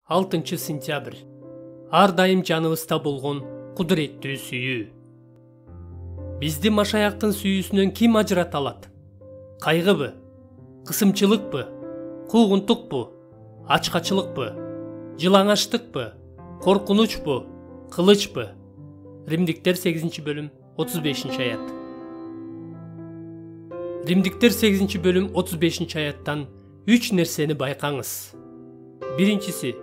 6-сентябрь. Ар дайым жаныбызда болгон кудуреттүү сүйүү. Бизди Машаяктын сүйүүсүнөн ким ажырата алат? Кайгыбы? Кысымчылыкпы? Куугунтукпу? Ачкачылыкпы? Жылаңачтыкпы? Коркунучпу? Кылычпы? Римдиктер 8-бөлүм 35-аят. Римдиктер 8-бөлүм 35-аяттан 3 нерсени байкаңыз. Биринчиси,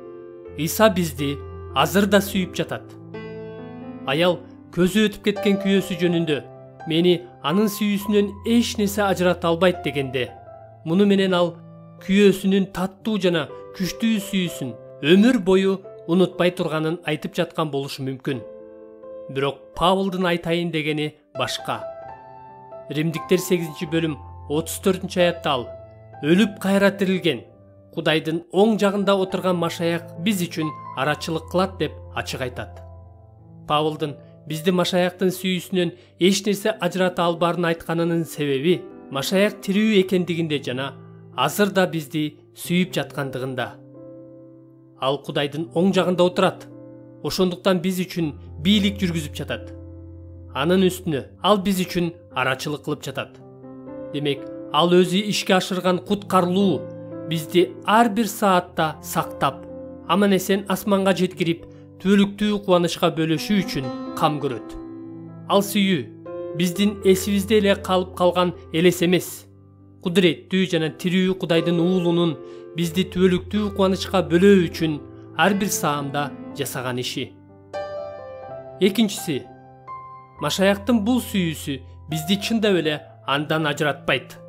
Иса бизди азыр да сүйүп жатат. Аял көзү өтүп кеткен күйөөсү жөнүндө мени анын сүйүүсүнөн эч нерсе ажырата албайт дегенде, муну менен ал күйөөсүнүн таттуу жана күчтүү сүйүүсүн өмүр бою унутпай турганын айтып жаткан болушу мүмкүн. Бирок Павылдын айтайын дегени башка. Римдиктер 8-бөлүм 34-аятта ал өлүп кайра тирилген Кудайдын оң жагында отурган Машаяк биз үчүн арачылык кылат деп ачык айтат. Павылдын бизди Машаяктын сүйүүсүнөн эч нерсе ажырата албаарын айтканынын себеби Машаяк тирүү экендигинде жана азыр да бизди сүйүп жаткандыгында. Ал Кудайдын оң жагында отурат. Ошондуктан биз үчүн бийлик жүргүзүп жатат. Анын үстүнө ал биз үчүн арачылык кылып жатат. Демек, ал өзү ишке ашырган куткарылуу бизди ар бир саатта сактап, аман эсен асманга жеткирип, түбөлүктүү кубанычка бөлөшүү үчүн кам көрөт. Ал сүйүү биздин эсибизде эле калып калган элес эмес. Кудуреттүү жана тирүү Кудайдын уулунун бизди түбөлүктүү кубанычка бөлөө үчүн ар бир саамда жасаган иши. Экинчиси, Машаяктын бул сүйүүсү бизди чындап эле андан ажыратпайт.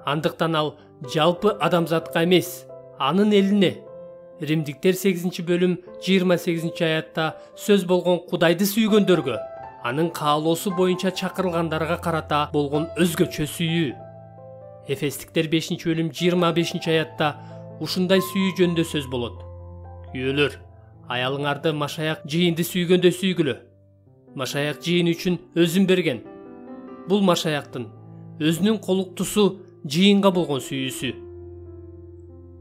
Андыктан ал жалпы адамзатка эмес, анын элине. Римдиктер 8-бөлүм 28-аятта сөз болгон Кудайды сүйгөндөргө, анын каалоосу боюнча чакырылгандарга карата болгон өзгөчө сүйүү. Эфестиктер 5-бөлүм 25-аятта ушундай сүйүү жөнүндө сөз болот. Күйөөлөр, аялыңарды Машаяк жыйынды сүйгөндөй сүйгүлө. Машаяк жыйын үчүн өзүн берген. Бул Машаяктын өзүнүн колуктусу жыйынга болгон сүйүүсү.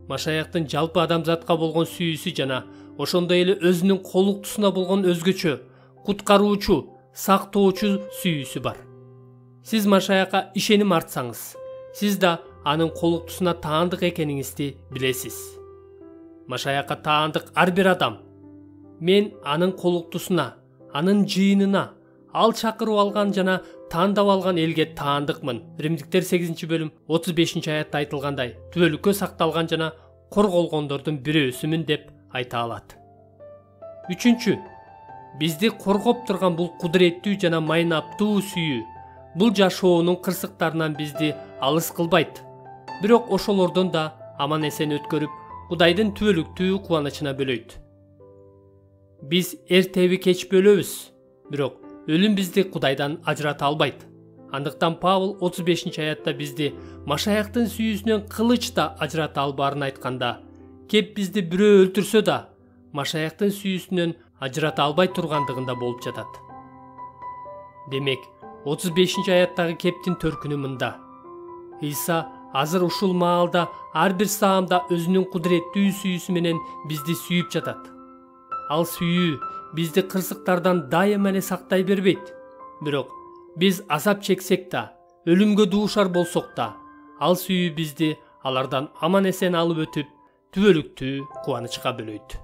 Машаяктын жалпы адамзатка болгон сүйүүсү жана ошондой эле өзүнүн колуктусуна болгон өзгөчө, куткаруучу, сактоочу сүйүүсү бар. Сиз Машаякка ишеним артсаңыз, сиз да анын колуктусуна таандык экениңизди билесиз. Машаякка таандык ар бир адам. Мен анын колуктусуна, анын жыйынына, ал чакырып алган жана тандап алган элге таандыкмын. Римдиктер 8-бөлүм 35-аятта айтылгандай, түбөлүккө сакталган жана корголгондордун бирөөсүмүн деп айта алат. Үчүнчү, бизди коргоп турган бул кудуреттүү жана майнаптуу сүйүү бул жашоонун кырсыктарынан бизди алыс кылбайт. Бирок ошолордон да аман эсен өткөрүп, Кудайдын түбөлүктүү кубанычына бөлөйт. Биз эртеби кеч бөлөбүз, бирок өлүм бизди Кудайдан ажырата албайт. Андыктан Павыл 35-аятта бизди Машаяктын сүйүүсүнөн кылыч да ажырата албаарын айтканда, кеп бизди бирөө өлтүрсө да, Машаяктын сүйүүсүнөн ажырата албай тургандыгында болуп жатат. Демек, 35-аяттагы кептин төркүнү мында. Иса азыр ушул маалда ар бир саамда өзүнүн кудуреттүү сүйүүсү менен бизди сүйүп жатат. Ал сүйүү бизди кырсыктардан дайыма эле сактай бербейт. Бирок биз азап чексек да, өлүмгө дуушар болсок да, ал сүйүү бизди алардан аман эсен алып өтүп, түбөлүктүү кубанычка бөлөйт.